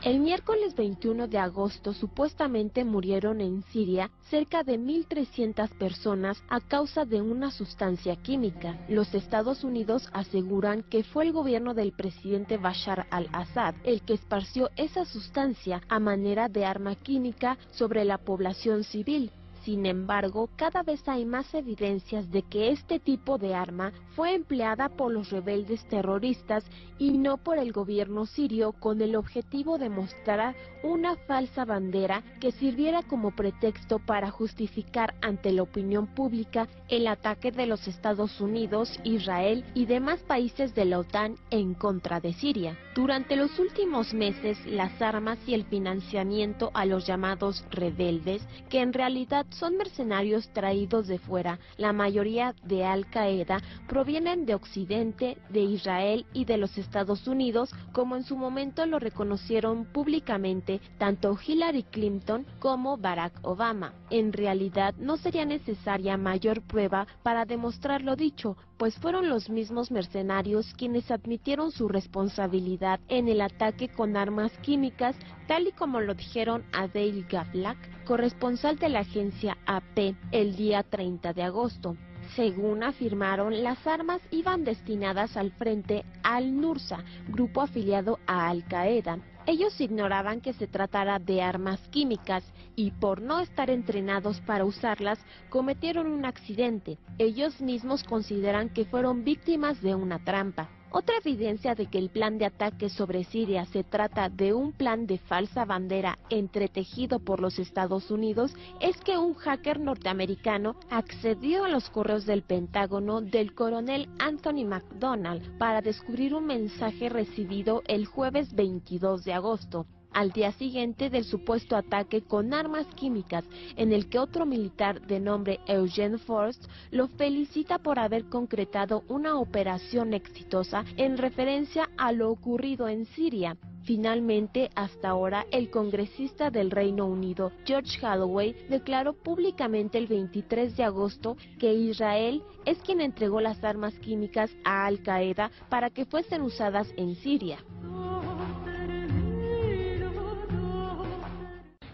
El miércoles 21 de agosto supuestamente murieron en Siria cerca de 1.300 personas a causa de una sustancia química. Los Estados Unidos aseguran que fue el gobierno del presidente Bashar al-Assad el que esparció esa sustancia a manera de arma química sobre la población civil. Sin embargo, cada vez hay más evidencias de que este tipo de arma fue empleada por los rebeldes terroristas y no por el gobierno sirio, con el objetivo de mostrar una falsa bandera que sirviera como pretexto para justificar ante la opinión pública el ataque de los Estados Unidos, Israel y demás países de la OTAN en contra de Siria. Durante los últimos meses, las armas y el financiamiento a los llamados rebeldes, que en realidad son mercenarios traídos de fuera, la mayoría de Al-Qaeda, provienen de Occidente, de Israel y de los Estados Unidos, como en su momento lo reconocieron públicamente tanto Hillary Clinton como Barack Obama. En realidad no sería necesaria mayor prueba para demostrar lo dicho, pues fueron los mismos mercenarios quienes admitieron su responsabilidad en el ataque con armas químicas, tal y como lo dijeron a Dale Gavlak, corresponsal de la agencia AP, el día 30 de agosto. Según afirmaron, las armas iban destinadas al frente al-Nusra, grupo afiliado a Al-Qaeda. Ellos ignoraban que se tratara de armas químicas y por no estar entrenados para usarlas, cometieron un accidente. Ellos mismos consideran que fueron víctimas de una trampa. Otra evidencia de que el plan de ataque sobre Siria se trata de un plan de falsa bandera entretejido por los Estados Unidos es que un hacker norteamericano accedió a los correos del Pentágono del coronel Anthony McDonald para descubrir un mensaje recibido el jueves 22 de agosto. Al día siguiente del supuesto ataque con armas químicas, en el que otro militar de nombre Eugene Forst lo felicita por haber concretado una operación exitosa en referencia a lo ocurrido en Siria. Finalmente, hasta ahora, el congresista del Reino Unido, George Holloway, declaró públicamente el 23 de agosto que Israel es quien entregó las armas químicas a Al-Qaeda para que fuesen usadas en Siria.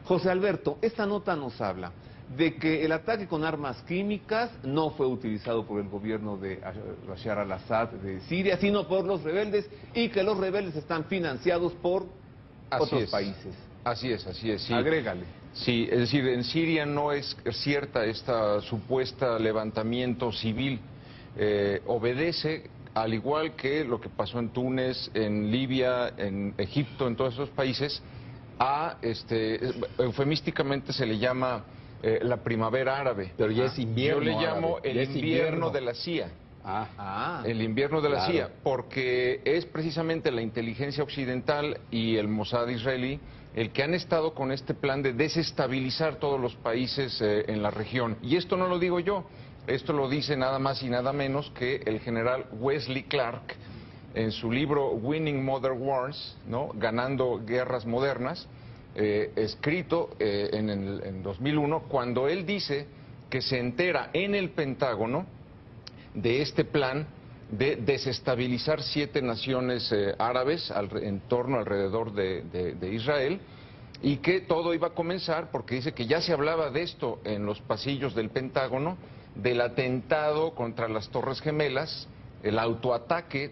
José Alberto, esta nota nos habla de que el ataque con armas químicas no fue utilizado por el gobierno de Bashar al-Assad de Siria, sino por los rebeldes, y que los rebeldes están financiados por otros países. Así es, sí. Agrégale. Sí, es decir, en Siria no es cierta esta supuesta levantamiento civil. Obedece, al igual que lo que pasó en Túnez, en Libia, en Egipto, en todos esos países, eufemísticamente se le llama la primavera árabe. Pero ya es invierno. Yo le llamo árabe. el invierno de la CIA. El invierno de la CIA, porque es precisamente la inteligencia occidental y el Mossad israelí el que han estado con este plan de desestabilizar todos los países en la región. Y esto no lo digo yo, esto lo dice nada más y nada menos que el general Wesley Clark, en su libro Winning Modern Wars, ¿no? Ganando guerras modernas, escrito en 2001, cuando él dice que se entera en el Pentágono de este plan de desestabilizar 7 naciones árabes en torno alrededor de Israel, y que todo iba a comenzar porque dice que ya se hablaba de esto en los pasillos del Pentágono, del atentado contra las Torres Gemelas, el autoataque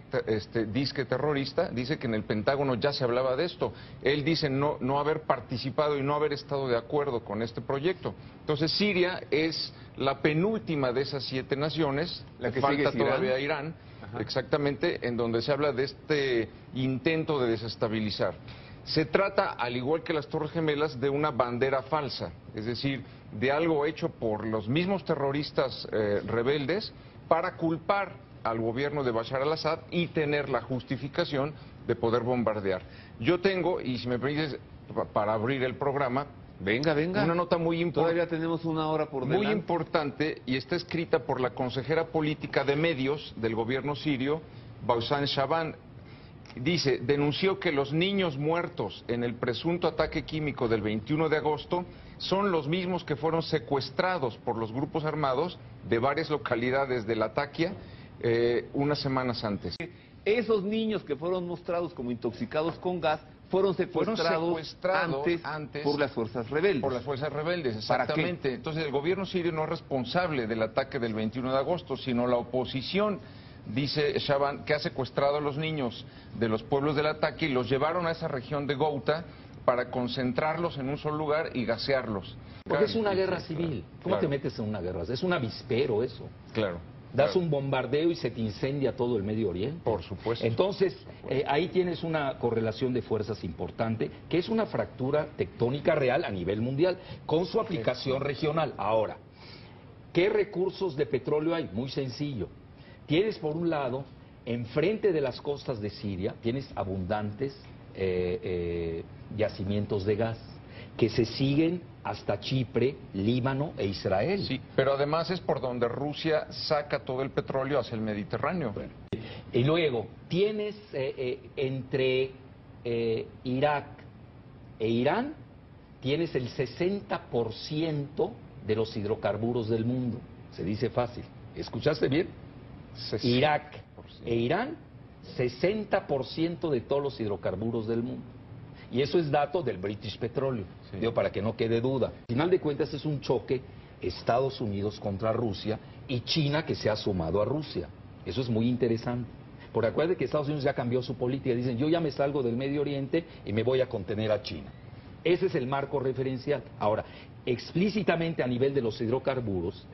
disque terrorista. Dice que en el Pentágono ya se hablaba de esto. Él dice no haber participado y no haber estado de acuerdo con este proyecto. Entonces Siria es la penúltima de esas 7 naciones, la que falta sigue todavía Irán, exactamente, en donde se habla de este intento de desestabilizar. Se trata, al igual que las Torres Gemelas, de una bandera falsa, es decir, de algo hecho por los mismos terroristas rebeldes para culpar al gobierno de Bashar al-Assad y tener la justificación de poder bombardear. Yo tengo, y si me permites, para abrir el programa, venga, una nota muy importante. Todavía tenemos una hora por delante. Muy importante, y está escrita por la consejera política de medios del gobierno sirio, Baussan Shaban. Dice, denunció que los niños muertos en el presunto ataque químico del 21 de agosto son los mismos que fueron secuestrados por los grupos armados de varias localidades de Latakia unas semanas antes. Esos niños que fueron mostrados como intoxicados con gas fueron secuestrados antes por las fuerzas rebeldes. Por las fuerzas rebeldes, exactamente. Entonces el gobierno sirio no es responsable del ataque del 21 de agosto, sino la oposición. Dice Shaban que ha secuestrado a los niños de los pueblos del ataque y los llevaron a esa región de Ghouta para concentrarlos en un solo lugar y gasearlos. Porque es una guerra civil. ¿Cómo te metes en una guerra? Es un avispero eso. Claro. Das un bombardeo y se te incendia todo el Medio Oriente. Por supuesto. Entonces, ahí tienes una correlación de fuerzas importante, que es una fractura tectónica real a nivel mundial, con su aplicación regional. Ahora, ¿qué recursos de petróleo hay? Muy sencillo. Tienes, por un lado, enfrente de las costas de Siria, tienes abundantes yacimientos de gas que se siguen hasta Chipre, Líbano e Israel. Sí, pero además es por donde Rusia saca todo el petróleo hacia el Mediterráneo. Bueno. Y luego, tienes entre Irak e Irán, tienes el 60% de los hidrocarburos del mundo. Se dice fácil. ¿Escuchaste bien? 60%. Irak e Irán, 60% de todos los hidrocarburos del mundo. Y eso es dato del British Petroleum, digo, para que no quede duda. Al final de cuentas es un choque Estados Unidos contra Rusia y China que se ha sumado a Rusia. Eso es muy interesante. Porque acuérdate que Estados Unidos ya cambió su política. Dicen, yo ya me salgo del Medio Oriente y me voy a contener a China. Ese es el marco referencial. Ahora, explícitamente a nivel de los hidrocarburos,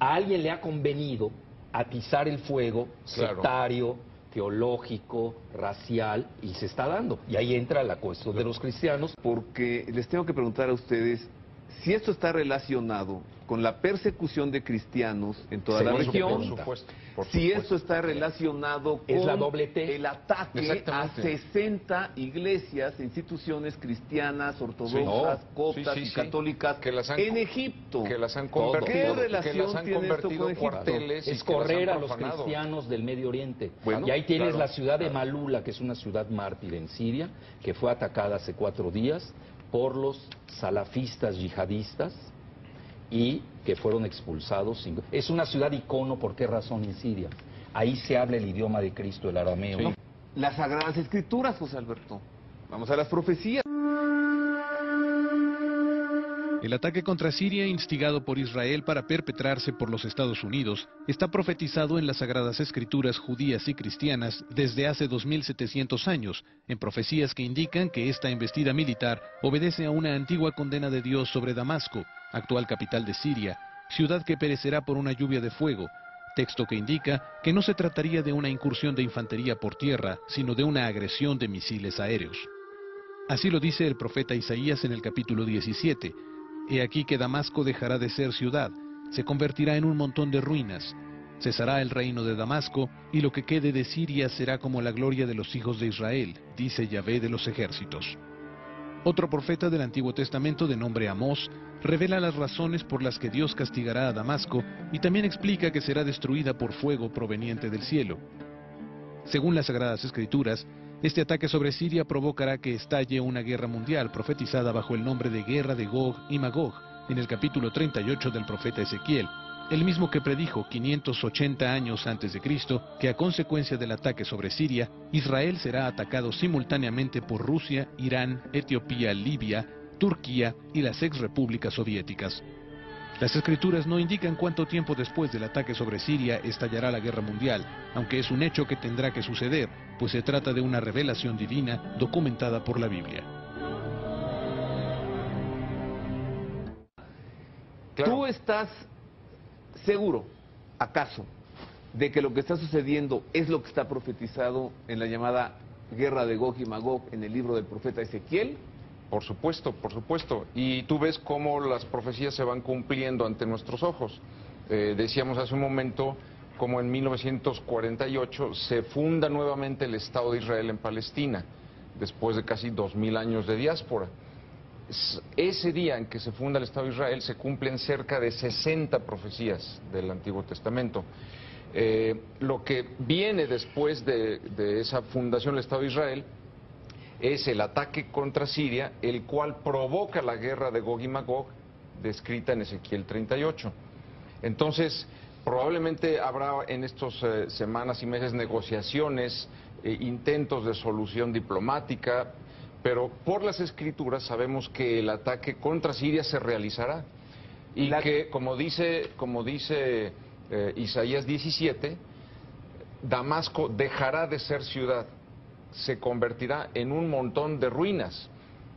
a alguien le ha convenido atizar el fuego sectario, teológico, racial, y se está dando. Y ahí entra la cuestión de los cristianos. Porque les tengo que preguntar a ustedes si esto está relacionado con la persecución de cristianos en toda la región, por supuesto. Si esto está relacionado con la doble T. el ataque a 60 iglesias e instituciones cristianas, ortodoxas, coptas y católicas en Egipto. Que las han convertido, ¿Qué relación tiene esto con Egipto? Es correr a los cristianos del Medio Oriente. Bueno, y ahí tienes la ciudad de Malula, que es una ciudad mártir en Siria, que fue atacada hace 4 días por los salafistas yihadistas y que fueron expulsados. Es una ciudad icono, ¿por qué razón en Siria? Ahí se habla el idioma de Cristo, el arameo. Sí. Las Sagradas Escrituras, José Alberto. Vamos a las profecías. El ataque contra Siria, instigado por Israel para perpetrarse por los Estados Unidos, está profetizado en las Sagradas Escrituras judías y cristianas desde hace 2700 años, en profecías que indican que esta embestida militar obedece a una antigua condena de Dios sobre Damasco, actual capital de Siria, ciudad que perecerá por una lluvia de fuego, texto que indica que no se trataría de una incursión de infantería por tierra, sino de una agresión de misiles aéreos. Así lo dice el profeta Isaías en el capítulo 17. He aquí que Damasco dejará de ser ciudad, se convertirá en un montón de ruinas. Cesará el reino de Damasco, y lo que quede de Siria será como la gloria de los hijos de Israel, dice Yahvé de los ejércitos. Otro profeta del Antiguo Testamento de nombre Amós revela las razones por las que Dios castigará a Damasco y también explica que será destruida por fuego proveniente del cielo. Según las Sagradas Escrituras, este ataque sobre Siria provocará que estalle una guerra mundial profetizada bajo el nombre de Guerra de Gog y Magog en el capítulo 38 del profeta Ezequiel, el mismo que predijo 580 años antes de Cristo que a consecuencia del ataque sobre Siria, Israel será atacado simultáneamente por Rusia, Irán, Etiopía, Libia, Turquía y las exrepúblicas soviéticas. Las escrituras no indican cuánto tiempo después del ataque sobre Siria estallará la guerra mundial, aunque es un hecho que tendrá que suceder, pues se trata de una revelación divina documentada por la Biblia. Claro. ¿Tú estás seguro, acaso, de que lo que está sucediendo es lo que está profetizado en la llamada Guerra de Gog y Magog en el libro del profeta Ezequiel? Por supuesto, por supuesto. Y tú ves cómo las profecías se van cumpliendo ante nuestros ojos. Decíamos hace un momento cómo en 1948 se funda nuevamente el Estado de Israel en Palestina, después de casi 2000 años de diáspora. Ese día en que se funda el Estado de Israel se cumplen cerca de 60 profecías del Antiguo Testamento. Lo que viene después de esa fundación del Estado de Israel es el ataque contra Siria, el cual provoca la guerra de Gog y Magog, descrita en Ezequiel 38. Entonces, probablemente habrá en estas semanas y meses negociaciones, intentos de solución diplomática, pero por las escrituras sabemos que el ataque contra Siria se realizará y que, como dice Isaías 17, Damasco dejará de ser ciudad, se convertirá en un montón de ruinas.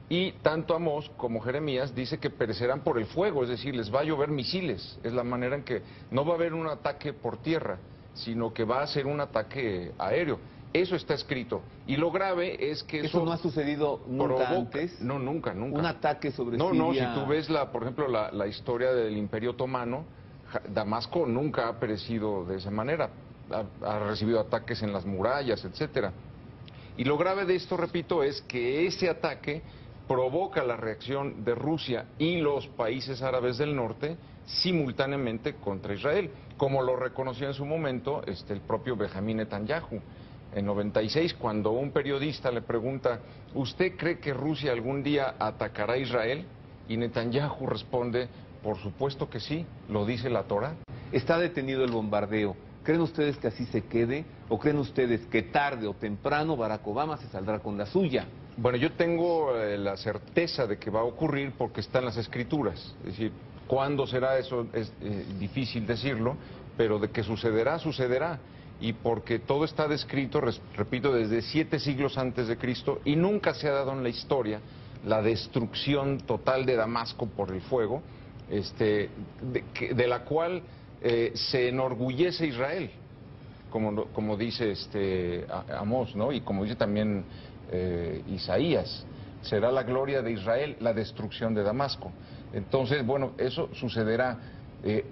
Y tanto Amós como Jeremías dice que perecerán por el fuego, es decir, les va a llover misiles. Es la manera en que no va a haber un ataque por tierra, sino que va a ser un ataque aéreo. Eso está escrito. Y lo grave es que eso no ha sucedido nunca antes. No, nunca. Un ataque sobre Siria. No, si tú ves, por ejemplo, la historia del Imperio Otomano, Damasco nunca ha perecido de esa manera. Ha recibido ataques en las murallas, etcétera. Y lo grave de esto, repito, es que ese ataque provoca la reacción de Rusia y los países árabes del norte simultáneamente contra Israel, como lo reconoció en su momento el propio Benjamín Netanyahu. En 96, cuando un periodista le pregunta, ¿usted cree que Rusia algún día atacará a Israel? Y Netanyahu responde, por supuesto que sí, lo dice la Torá. Está detenido el bombardeo. ¿Creen ustedes que así se quede? ¿O creen ustedes que tarde o temprano Barack Obama se saldrá con la suya? Bueno, yo tengo la certeza de que va a ocurrir porque está en las escrituras. Es decir, ¿cuándo será eso? Es difícil decirlo, pero de que sucederá, sucederá. Y porque todo está descrito, repito, desde 7 siglos antes de Cristo, y nunca se ha dado en la historia la destrucción total de Damasco por el fuego, de la cual se enorgullece Israel, como dice Amós, ¿no? Y como dice también Isaías, será la gloria de Israel la destrucción de Damasco. Entonces, bueno, eso sucederá.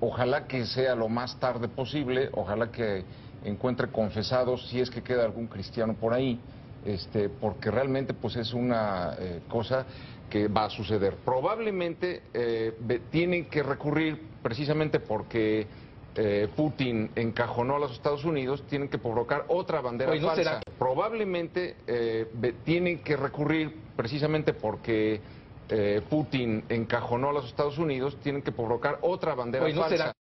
Ojalá que sea lo más tarde posible, ojalá que encuentre confesados, si es que queda algún cristiano por ahí, porque realmente pues es una cosa que va a suceder. Probablemente tienen que recurrir, precisamente porque Putin encajonó a los Estados Unidos, tienen que provocar otra bandera falsa. Probablemente tienen que recurrir, precisamente porque Putin encajonó a los Estados Unidos, tienen que provocar otra bandera falsa.